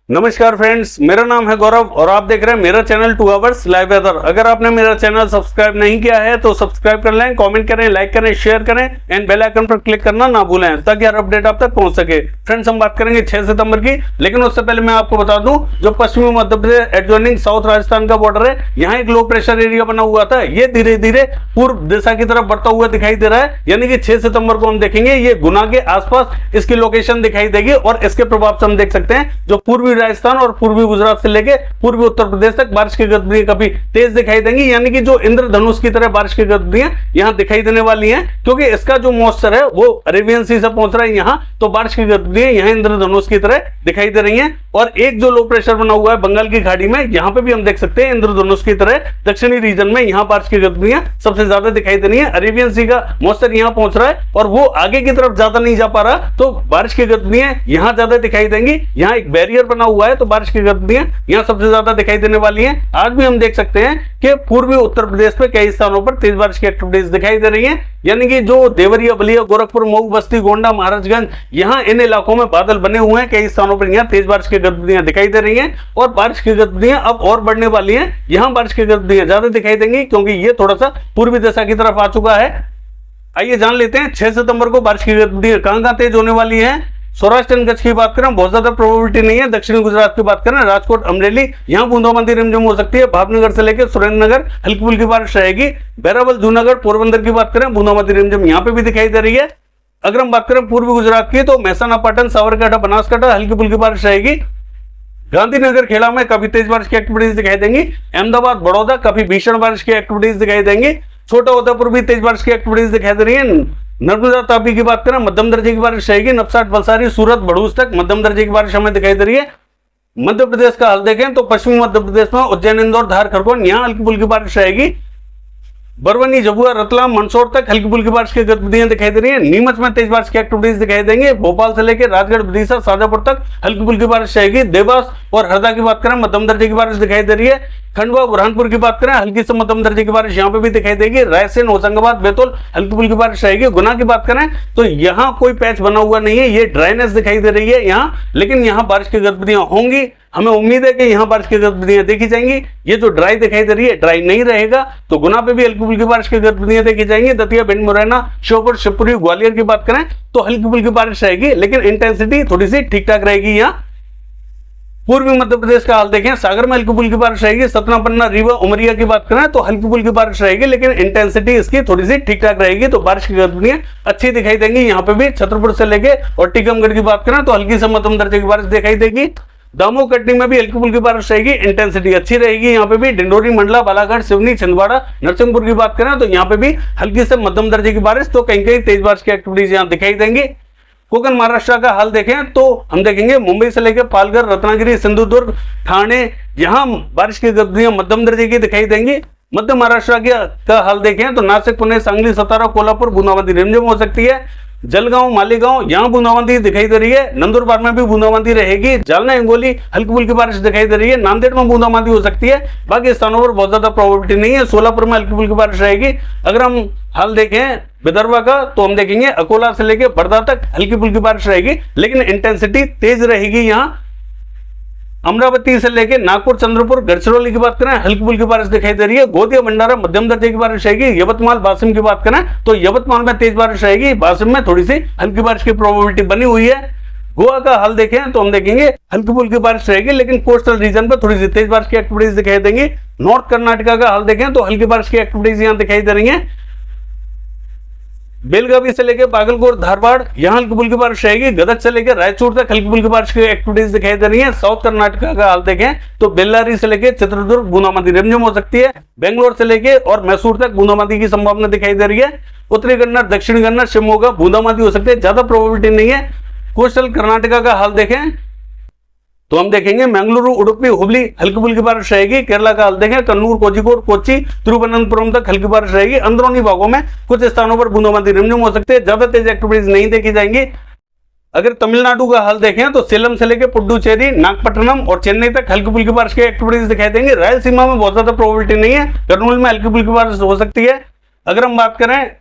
नमस्कार फ्रेंड्स, मेरा नाम है गौरव और आप देख रहे हैं मेरा चैनल 2 आवर्स लाइव वेदर। अगर आपने मेरा चैनल सब्सक्राइब नहीं किया है तो सब्सक्राइब कर लें, कमेंट करें, लाइक करें, शेयर करें एंड बेल आइकन पर क्लिक करना ना भूलें ताकि हर अपडेट आप तक पहुंच सके। फ्रेंड्स, हम बात करेंगे 6 सितंबर की, लेकिन उससे पहले मैं आपको बता दूं जो पश्चिमी मध्य प्रदेश एडजॉइनिंग साउथ राजस्थान का बॉर्डर है, यहाँ एक लो प्रेशर एरिया बना हुआ था, ये धीरे धीरे पूर्व दिशा की तरफ बढ़ता हुआ दिखाई दे रहा है। यानी कि 6 सितंबर को हम देखेंगे ये गुना के आसपास इसकी लोकेशन दिखाई देगी और इसके प्रभाव से हम देख सकते हैं जो पूर्वी राजस्थान और पूर्वी गुजरात से लेके पूर्वी उत्तर प्रदेश तक बारिश की गतिविधियां काफी तेज दिखाई देंगी। यानी कि जो इंद्रधनुष की तरह बारिश की गतिविधियां यहां दिखाई देने वाली हैं, क्योंकि इसका जो मॉइस्चर है वो अरेबियन सी से पहुंच रहा है यहां, तो बारिश की गतिविधियां यहां इंद्रधनुष की तरह दिखाई दे रही हैं। और एक जो लो प्रेशर बना हुआ है बंगाल की खाड़ी में, यहां पे भी हम देख सकते हैं इंद्रधनुष की तरह दक्षिणी रीजन में यहां बारिश की गतिविधियां सबसे ज्यादा दिखाई दे रही है। अरेबियन सी का मॉइस्चर यहां पहुंच रहा है और वो आगे की तरफ ज्यादा नहीं जा पा रहा, तो बारिश की गतिविधियां यहां ज्यादा दिखाई देंगी। यहां एक बैरियर बना हुआ है तो बारिश की गतिविधियां यहां सबसे ज्यादा दिखाई देने वाली हैं। आज भी हम देख सकते हैं कि पूर्वी उत्तर प्रदेश में कई स्थानों पर तेज बारिश की एक्टिविटीज दिखाई दे रही हैं। यानी कि जो देवरिया, बलिया, गोरखपुर, मऊ, बस्ती, गोंडा, महाराजगंज, यहां इन इलाकों में बादल बने हुए हैं। कई स्थानों पर यहां तेज बारिश की गतिविधियां दिखाई दे रही हैं और बारिश की गतिविधियां अब और बढ़ने वाली हैं। यहां बारिश की गतिविधियां ज्यादा दिखाई देंगी क्योंकि ये थोड़ा सा पूर्वी दिशा की तरफ आ चुका है। आइए जान लेते हैं 6 सितंबर को बारिश की गतिविधियां कहां तेज होने वाली है। सौराष्ट्र एंड कच्छ की बात करें, बहुत ज्यादा प्रोबेबिलिटी नहीं है। दक्षिणी गुजरात की बात करें, राजकोट, अमरेली, यहां बूंदाबांदी रिमझिम हो सकती है। भावनगर से लेकर सुरेंद्रनगर हल्की फुल्की बारिश रहेगी। बैरावल, जूनागढ़, पोरबंदर की बात करें, बूंदाबांदी रिमझिम यहां पे भी दिखाई दे रही है। अगर हम बात करें पूर्वी गुजरात की तो महसाना, पाटन, साबरकांठा, बनासकांठा हल्की फुल्की बारिश रहेगी। गांधीनगर, खेड़ा में काफी तेज बारिश की एक्टिविटीज दिखाई देंगी। अहमदाबाद, बड़ौदा काफी भीषण बारिश की एक्टिविटीज दिखाई देंगी। छोटा उदयपुर भी तेज बारिश की एक्टिविटीज दिखाई दे रही है। नर्मदा, तापी की बात करें, मध्यम दर्जे की बारिश रहेगी। नवसारी, वलसाड़ी, सूरत, भड़ूस तक मध्यम दर्जे की बारिश हमें दिखाई दे रही है। मध्य प्रदेश का हाल देखें तो पश्चिमी मध्य प्रदेश में उज्जैन, इंदौर, धार, खरगोन यहां हल्की फुल्की बारिश रहेगी। बरवनी, झबुआ, रतलाम, मंदसौर तक हल्की फुल्की बारिश की गतिविधियां दिखाई दे रही है। नीमच में तेज बारिश की एक्टिविटीज दिखाई देंगे। भोपाल से लेकर राजगढ़, विदिशा, शाजापुर तक हल्की फुल्की बारिश रहेगी। देवास और हरदा की बात करें, मध्यम दर्जे की बारिश दिखाई दे रही है। खंडवा, बुरहानपुर की बात करें, हल्की से मध्यम दर्जे की बारिश यहां पे भी दिखाई देगी। रायसेन, होशंगाबाद, बैतूल हल्की फुल्की बारिश रहेगी। गुना की बात करें तो यहां कोई पैच बना हुआ नहीं है, ये ड्राइनेस दिखाई दे रही है यहां, लेकिन यहां बारिश की गतिविधियां होंगी। हमें उम्मीद है कि यहां बारिश की गतिविधियां देखी जाएंगी। ये जो ड्राई दिखाई दे रही है, ड्राई नहीं रहेगा, तो गुना पे भी हल्की फुल्की बारिश की गतिविधियां देखी जाएंगी। दतिया, भिंड, मुरैना, श्योपुर, शिवपुरी, ग्वालियर की बात करें तो हल्की फुल्की बारिश रहेगी, लेकिन इंटेंसिटी थोड़ी सी ठीक ठाक रहेगी। यहाँ पूर्वी मध्य प्रदेश का हाल देखें, सागर में हल्की फुल्की बारिश रहेगी। सतना, पन्ना, रीवा, उमरिया की बात करें तो हल्की फुल्की बारिश रहेगी, लेकिन इंटेंसिटी इसकी थोड़ी सी ठीक ठाक रहेगी, तो बारिश की गतिविधियां अच्छी दिखाई देंगी। यहाँ पे भी छतरपुर से लेके और टीकमगढ़ की बात करें तो हल्की से मध्यम दर्जे की बारिश दिखाई देगी। दामोह, कटनी में भी हल्की फुल्की बारिश रहेगी, इंटेंसिटी अच्छी रहेगी। यहाँ पे भी डिंडोरी, मंडला, बालाघाट, सिवनी, छिंदवाड़ा, नरसिंहपुर की बात करें तो यहाँ पे भी हल्की से मध्यम दर्जे की बारिश, तो कहीं कहीं तेज बारिश की एक्टिविटीज यहाँ दिखाई देंगी। कोकण महाराष्ट्र का हाल देखें तो हम देखेंगे मुंबई से लेकर पालघर, रत्नागिरी, सिंधुदुर्ग, ठाणे यहां बारिश की गतिविधियां मध्यम दर्जे की दिखाई देंगी। मध्य महाराष्ट्र का हाल देखें तो नासिक, पुणे, सांगली, सतारा, कोल्हापुर बूंदाबांदी रिमझिम हो सकती है। जलगांव, मालेगांव यहां बूंदाबांदी दिखाई दे रही है। नंदुरबार में भी बूंदाबांदी रहेगी। जालना, हिंगोली हल्की फुल्की बारिश दिखाई दे रही है। नांदेड़ में बूंदाबांदी हो सकती है, बाकी स्थानों पर बहुत ज्यादा प्रोबेबिलिटी नहीं है। सोलापुर में हल्की फुल्की बारिश रहेगी। अगर हम हाल देखें विदर्भ का तो हम देखेंगे अकोला से लेकर वर्धा तक हल्की फुल्की बारिश रहेगी, लेकिन इंटेंसिटी तेज रहेगी। यहाँ अमरावती से लेकर नागपुर, चंद्रपुर, गढ़चिरौली की बात करें हल्की फुल्की बारिश दिखाई दे रही है। गोदिया, भंडारा मध्यम दर्जे की बारिश रहेगी। यवतमाल, वाशिम की बात करें तो यवतमाल में तेज बारिश रहेगी। वाशिम में थोड़ी सी हल्की बारिश की प्रोबेबिलिटी बनी हुई है। गोवा का हाल देखें तो हम देखेंगे हल्की फुल्की बारिश रहेगी, लेकिन कोस्टल रीजन पर थोड़ी सी तेज बारिश की एक्टिविटीज दिखाई देंगी। नॉर्थ कर्नाटका का हाल देखें तो हल्की बारिश की एक्टिविटीज यहाँ दिखाई दे रही है। बेलगावी से लेकर बागलकोट, धारवाड़ यहां हल्की फुल्की बारिश रहेगी। गदग से लेकर रायचूर तक हल्की फुल्की बारिश की एक्टिविटीज दिखाई दे रही है। साउथ कर्नाटका का हाल देखें तो बेल्लारी से लेकर चित्रदुर्ग बूंदाबांदी रिमझिम हो सकती है। बेंगलोर से लेकर और मैसूर तक बूंदाबांदी की संभावना दिखाई दे रही है। उत्तरी कन्नड़, दक्षिण कन्नड़, शिवमोगा बूंदाबांदी हो सकती है, ज्यादा प्रोबेबिलिटी नहीं है। कोस्टल कर्नाटका का हाल देखें तो हम देखेंगे मंगलुरु, उडुपी, हुबली हल्की फुल्की बारिश रहेगी। केरला का हाल देखें कन्नूर, कोझिकोड, कोच्चि, तिरुवनंतपुरम तक हल्की बारिश रहेगी। अंदरूनी भागों में कुछ स्थानों पर बूंदाबांदी रिमझिम हो सकते हैं, ज्यादा तेज एक्टिविटीज नहीं देखी जाएंगी। अगर तमिलनाडु का हाल देखें तो सेलम से लेकर पुडुचेरी, नागपट्टनम और चेन्नई तक हल्की फुल्की बारिश की एक्टिविटीज दिखाई देंगे। रायलसीमा में बहुत ज्यादा प्रोबेबिलिटी नहीं है, कर्नूल में हल्की फुल्की बारिश हो सकती है। अगर हम बात करें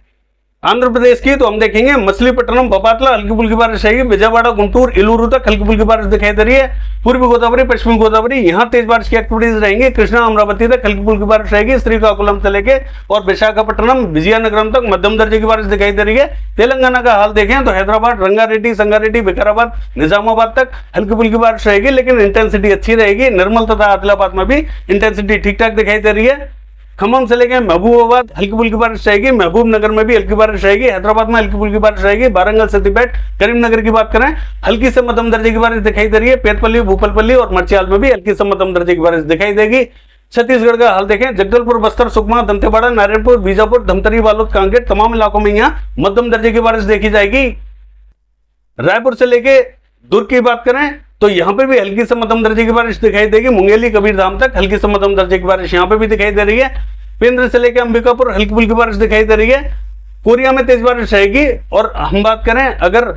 आंध्र प्रदेश की तो हम देखेंगे मछलीपट्टनम बपातला हल्की फुल्की बारिश रहेगी, विजयवाड़ा गुंटूर इलूरू तक हल्की फुल्की बारिश दिखाई दे रही है। पूर्वी गोदावरी पश्चिमी गोदावरी यहाँ तेज बारिश की एक्टिविटीज रहेंगी। कृष्णा अमरावती तक हल्की फुल्की बारिश रहेगी। श्रीकाकुलम से लेके और विशाखापट्टनम विजयनगरम तक मध्यम दर्जे की बारिश दिखाई दे रही है। तेलंगाना का हाल देखें तो हैदराबाद रंगारेड्डी संगारेड्डी विकाराबाद निजामाबाद तक हल्की फुल्की बारिश रहेगी, लेकिन इंटेंसिटी अच्छी रहेगी। निर्मल तथा आदिलाबाद में भी इंटेंसिटी ठीक ठाक दिखाई दे रही है। खम्मम से लेकर महबूबाबाद हल्की फुल्की बारिश रहेगी। महबूब नगर में भी हल्की बारिश रहेगी। हैदराबाद में हल्की फुल्की बारिश रहेगी। वारंगल सिद्दीपेट करीमनगर की बात करें हल्की से मध्यम दर्जे की बारिश दिखाई दे रही है। पेतपल्ली भूपलपल्ली और मर्चियाल में भी हल्की से मध्यम दर्जे की बारिश दिखाई देगी। छत्तीसगढ़ का हाल देखें जगदलपुर बस्तर सुकमा दंतेवाड़ा नारायणपुर बीजापुर धमतरी बालोद कांकेर तमाम इलाकों में यहाँ मध्यम दर्जे की बारिश देखी जाएगी। रायपुर से लेके दुर्ग की बात करें तो यहाँ पे भी हल्की से मध्यम दर्जे की बारिश दिखाई देगी। मुंगेली कबीरधाम तक हल्की से मध्यम दर्जे की बारिश यहाँ पे भी दिखाई दे रही है। पेंद्र से लेकर अंबिकापुर हल्की फुल्की बारिश दिखाई दे रही है। कोरिया में तेज बारिश रहेगी। और हम बात करें अगर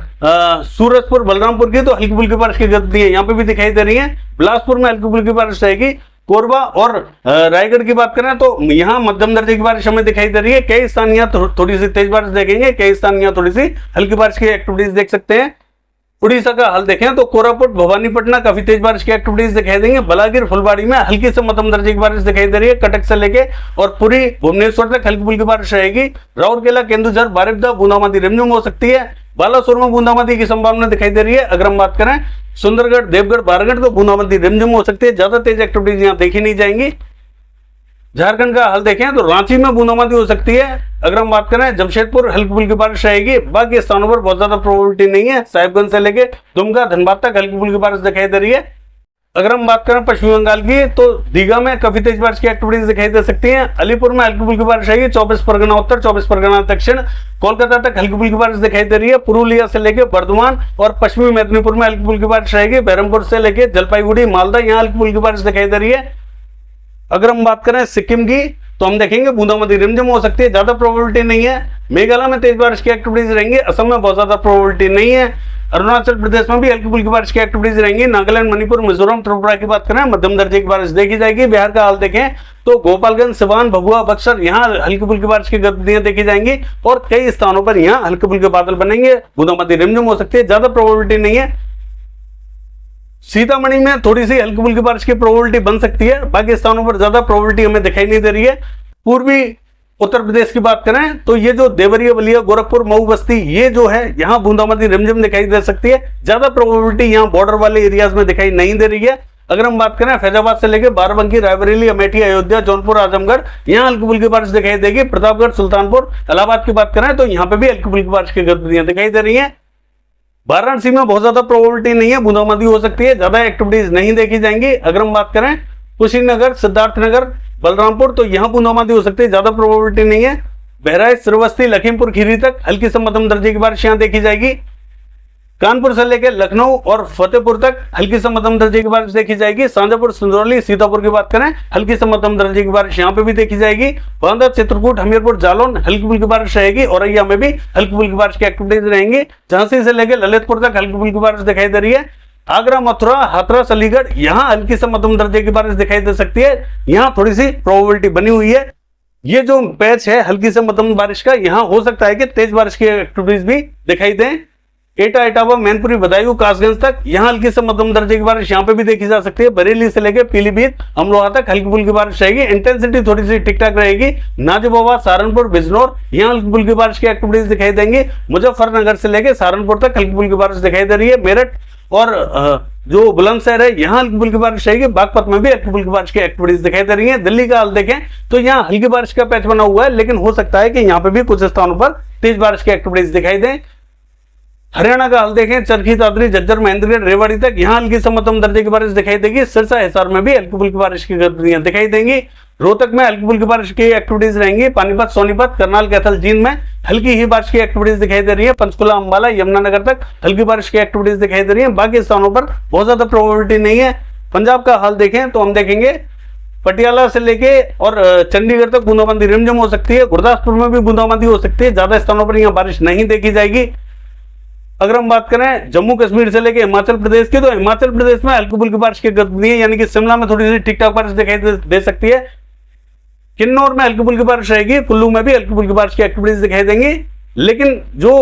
सूरजपुर बलरामपुर की तो हल्की फुल्की बारिश की गति यहाँ पे भी दिखाई दे रही है। बिलासपुर में हल्की फुल्की बारिश रहेगी। कोरबा और रायगढ़ की बात करें तो यहाँ मध्यम दर्जे की बारिश हमें दिखाई दे रही है। कई स्थान यहाँ थोड़ी सी तेज बारिश देखेंगे, कई स्थान यहाँ थोड़ी सी हल्की बारिश की एक्टिविटीज देख सकते हैं। उड़ीसा का हाल देखें तो कोरापुट भवानीपटना काफी तेज बारिश की एक्टिविटीज दिखाई देंगे। बलागीर फुलबाड़ी में हल्की से मध्यम दर्जे की बारिश दिखाई दे रही है। कटक से लेके और पुरी भुवनेश्वर तक हल्की फुल्की बारिश रहेगी। राउरकेला केंदुझर बारिपदा बूंदाबांदी रिमझिम हो सकती है। बालासोर में बूंदाबांदी की संभावना दिखाई दे रही है। अगर हम बात करें सुंदरगढ़ देवगढ़ बारगढ़ तो बूंदाबांदी रिमझिम हो सकती है। ज्यादा तेज एक्टिविटीज यहाँ देखी नहीं जाएंगी। झारखंड का हाल देखें तो रांची में बूंदाबांदी हो सकती है। अगर हम बात करें जमशेदपुर हल्की फुल्की बारिश रहेगी। बाकी स्थानों पर बहुत ज्यादा प्रोबेबिलिटी नहीं है। साहिबगंज से लेके दुमका धनबाद तक हल्की फुल्की बारिश दिखाई दे रही है। अगर हम बात करें पश्चिम बंगाल की तो दीघा में काफी तेज बारिश की एक्टिविटीज दिखाई दे सकती हैं। अलीपुर में हल्की फुल्की बारिश रहेगी। 24 परगना उत्तर 24 परगना दक्षिण कोलकाता तक हल्की फुल्की बारिश दिखाई दे रही है। पुरुलिया से लेके बर्धमान और पश्चिमी मेदिनीपुर में हल्की फुल्की बारिश रहेगी। बहरमपुर से लेके जलपाईगुड़ी मालदा यहाँ हल्की फुल्की बारिश दिखाई दे रही है। अगर हम बात करें सिक्किम की तो हम देखेंगे बूंदाबांदी रिमझिम हो सकती है, ज्यादा प्रोबेबिलिटी नहीं है। मेघालय में तेज बारिश की एक्टिविटीज रहेंगी। असम में बहुत ज्यादा प्रोबेबिलिटी नहीं है। अरुणाचल प्रदेश में भी हल्की फुल्की बारिश की एक्टिविटीज रहेंगी। नागालैंड मणिपुर मिजोरम त्रिपुरा की बात करें मध्यम दर्जे की बारिश देखी जाएगी। बिहार का हाल देखें तो गोपालगंज सिवान भभुआ बक्सर यहाँ हल्की फुल्की बारिश की गतिविधियां देखी जाएंगी और कई स्थानों पर यहाँ हल्के फुल्के बादल बनेंगे। बूंदाबांदी रिमझिम हो सकती है, ज्यादा प्रोबेबिलिटी नहीं है। सीतामढ़ी में थोड़ी सी हल्की फुल्की बारिश की प्रोबेबिलिटी बन सकती है। बाकी स्थानों पर ज्यादा प्रोबेबिलिटी हमें दिखाई नहीं दे रही है। पूर्वी उत्तर प्रदेश की बात करें तो ये जो देवरिया बलिया गोरखपुर मऊ बस्ती ये जो है यहाँ बूंदाबांदी रिमझिम दिखाई दे सकती है। ज्यादा प्रोबेबिलिटी यहाँ बॉर्डर वाले एरियाज में दिखाई नहीं दे रही है। अगर हम बात करें फैजाबाद से लेकर बाराबंकी रायबरेली अमेठी अयोध्या जौनपुर आजमगढ़ यहाँ हल्की फुल्की बारिश दिखाई देगी। प्रतापगढ़ सुल्तानपुर इलाहाबाद की बात करें तो यहाँ पे भी हल्की फुल्की बारिश की गतिविधियां दिखाई दे रही है। वाराणसी में बहुत ज्यादा प्रोबेबिलिटी नहीं है, बूंदाबांदी हो सकती है, ज्यादा एक्टिविटीज नहीं देखी जाएंगी। अगर हम बात करें कुशीनगर सिद्धार्थनगर बलरामपुर तो यहाँ बूंदाबांदी हो सकती है, ज्यादा प्रोबेबिलिटी नहीं है। बहराइच श्रीवस्ती लखीमपुर खीरी तक हल्की से मध्यम दर्जे की बारिश यहाँ देखी जाएगी। कानपुर से लेकर लखनऊ और फतेहपुर तक हल्की से मध्यम दर्जे की बारिश देखी जाएगी। शाजापुर सिंदरौली सीतापुर की बात करें हल्की से मध्यम दर्जे की बारिश यहाँ पे भी देखी जाएगी। बांदा चित्रकूट हमीरपुर जालौन हल्की फुल्की बारिश रहेगी। औरैया में भी हल्की फुल्की बारिश की एक्टिविटीज रहेंगी। झांसी से लेकर ललितपुर तक हल्की फुल्की बारिश दिखाई दे रही है। आगरा मथुरा हाथरस अलीगढ़ यहाँ हल्की से मध्यम दर्जे की बारिश दिखाई दे सकती है। यहाँ थोड़ी सी प्रोबेबिलिटी बनी हुई है। ये जो पैच है हल्की से मध्यम बारिश का, यहाँ हो सकता है कि तेज बारिश की एक्टिविटीज भी दिखाई दें। एटा इटावा मैनपुरी बदायूं कासगंज तक यहाँ हल्की से मध्यम दर्जे की बारिश यहाँ पे भी देखी जा सकती है। बरेली से लेकर पीलीभीत अमरोहा तक हल्की फुल्की बारिश रहेगी। इंटेंसिटी थोड़ी सी ठीक ठाक रहेगी। नाजिबाबाद सहारनपुर बिजनौर यहाँ हल्की फुल्की बारिश की एक्टिविटीज दिखाई देंगी। मुजफ्फरनगर से लेकर सहारनपुर तक हल्की फुल्की बारिश दिखाई दे रही है। मेरठ और जो बुलंदशहर है यहाँ हल्की फुल्की बारिश रहेगी। बागपत में भी हल्की फुल्की बारिश की एक्टिविटीज दिखाई दे रही है। दिल्ली का हाल देखें तो यहाँ हल्की बारिश का पैच बना हुआ है, लेकिन हो सकता है कि यहाँ पे भी कुछ स्थानों पर तेज बारिश की एक्टिविटीज दिखाई दें। हरियाणा का हाल देखें चरखी दादरी झज्जर महेंद्रगढ़ रेवाड़ी तक यहाँ हल्की से मध्यम दर्जे की बारिश दिखाई देगी। सिरसा हिसार में भी हल्की फुल्की बारिश की गतिविधियां दिखाई देंगी। रोहतक में हल्की फुल्की बारिश की एक्टिविटीज रहेंगी। पानीपत सोनीपत करनाल कैथल जींद में हल्की ही बारिश की एक्टिविटीज दिखाई दे रही है। पंचकुला अंबाला यमुनानगर तक हल्की बारिश की एक्टिविटीज दिखाई दे रही है। बाकी स्थानों पर बहुत ज्यादा प्रोबेबिलिटी नहीं है। पंजाब का हाल देखें तो हम देखेंगे पटियाला से लेके और चंडीगढ़ तक बूंदाबांदी रिमझिम हो सकती है। गुरदासपुर में भी बूंदाबांदी हो सकती है। ज्यादा स्थानों पर यहाँ बारिश नहीं देखी जाएगी। अगर हम बात करें जम्मू कश्मीर से लेके हिमाचल प्रदेश की तो हिमाचल प्रदेश में हल्की फुल्की बारिश की गतिविधियां यानी कि शिमला में थोड़ी सी ठीक ठाक बारिश दिखाई दे सकती है। किन्नौर में हल्की फुल्की बारिश रहेगी। कुल्लू में भी हल्की फुल्की बारिश की एक्टिविटीज दिखाई देंगी। लेकिन जो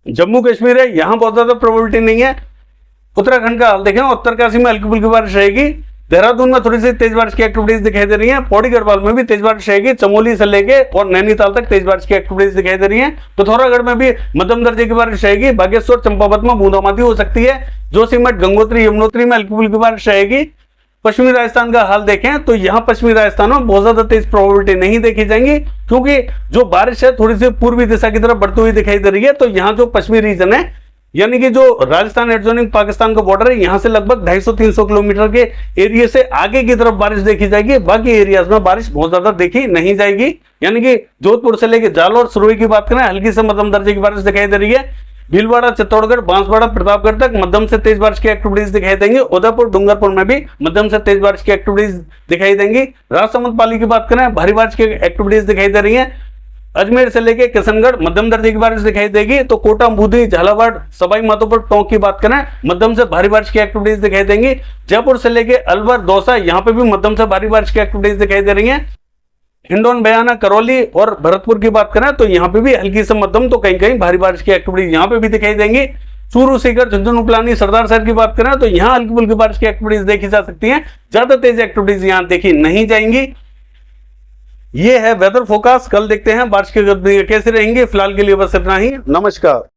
जम्मू कश्मीर है यहाँ बहुत ज्यादा प्रोबेबिलिटी नहीं है। उत्तराखंड का हाल देखें, उत्तरकाशी में हल्की फुल्की बारिश रहेगी, देहरादून में थोड़ी सी तेज बारिश की एक्टिविटीज दिखाई दे रही है, पौड़ी गढ़वाल में भी तेज बारिश रहेगी, चमोली से लेके और नैनीताल तक तेज बारिश की एक्टिविटीज दिखाई दे रही है। पिथौरागढ़ में भी मध्यम दर्जे की बारिश रहेगी, बागेश्वर चंपावत में बूंदाबांदी हो सकती है, जोशीमठ गंगोत्री यमुनोत्री में हल्की फुल्की बारिश रहेगी। पश्चिमी राजस्थान का हाल देखें तो यहाँ पश्चिमी राजस्थान में बहुत ज्यादा तेज प्रोबेबिलिटी नहीं देखी जाएंगी, क्योंकि जो बारिश है थोड़ी सी पूर्वी दिशा की तरफ बढ़ती हुई दिखाई दे रही है। तो यहाँ जो पश्चिमी रीजन है, यानी कि जो राजस्थान एडजॉइनिंग पाकिस्तान का बॉर्डर है, यहाँ से लगभग 250-300 किलोमीटर के एरिया से आगे की तरफ बारिश देखी जाएगी। बाकी एरियाज में बारिश बहुत ज्यादा देखी नहीं जाएगी। यानी कि जोधपुर से लेकर जालौर सुरोई की बात करें, हल्की से मध्यम दर्जे की बारिश दिखाई दे रही है। भीलवाड़ा, चित्तौड़गढ़, बांसवाड़ा, प्रतापगढ़ तक मध्यम से तेज बारिश की एक्टिविटीज दिखाई देंगी। उदयपुर, डूंगरपुर में भी मध्यम से तेज बारिश की एक्टिविटीज दिखाई देंगी। राजसमंद पाली की बात करें, भारी बारिश की एक्टिविटीज दिखाई दे रही है। अजमेर से लेके किशनगढ़ मध्यम दर्जे की बारिश दिखाई देगी। तो कोटा, बूंदी, झालावाड़, सवाई माधोपुर, टोंक की बात करें, मध्यम से भारी बारिश की एक्टिविटीज दिखाई देंगी। जयपुर से लेके अलवर, दौसा, यहाँ पे भी मध्यम से भारी बारिश की एक्टिविटीज दिखाई दे रही है। हिंडौन, बयाना, करौली और भरतपुर की बात करें तो यहाँ पे भी हल्की से मध्यम तो कहीं कहीं भारी बारिश की एक्टिविटीज यहाँ पे भी दिखाई देंगी। चूरू, सीकर, झुंझुनू, पिलानी, सरदार शहर की बात करें तो यहाँ हल्की फुल्की बारिश की एक्टिविटीज देखी जा सकती हैं। ज्यादा तेज एक्टिविटीज यहाँ देखी नहीं जाएंगी। ये है वेदर फोरकास्ट। कल देखते हैं बारिश की गतिविधियां कैसी रहेंगी। फिलहाल के लिए बस इतना ही। नमस्कार।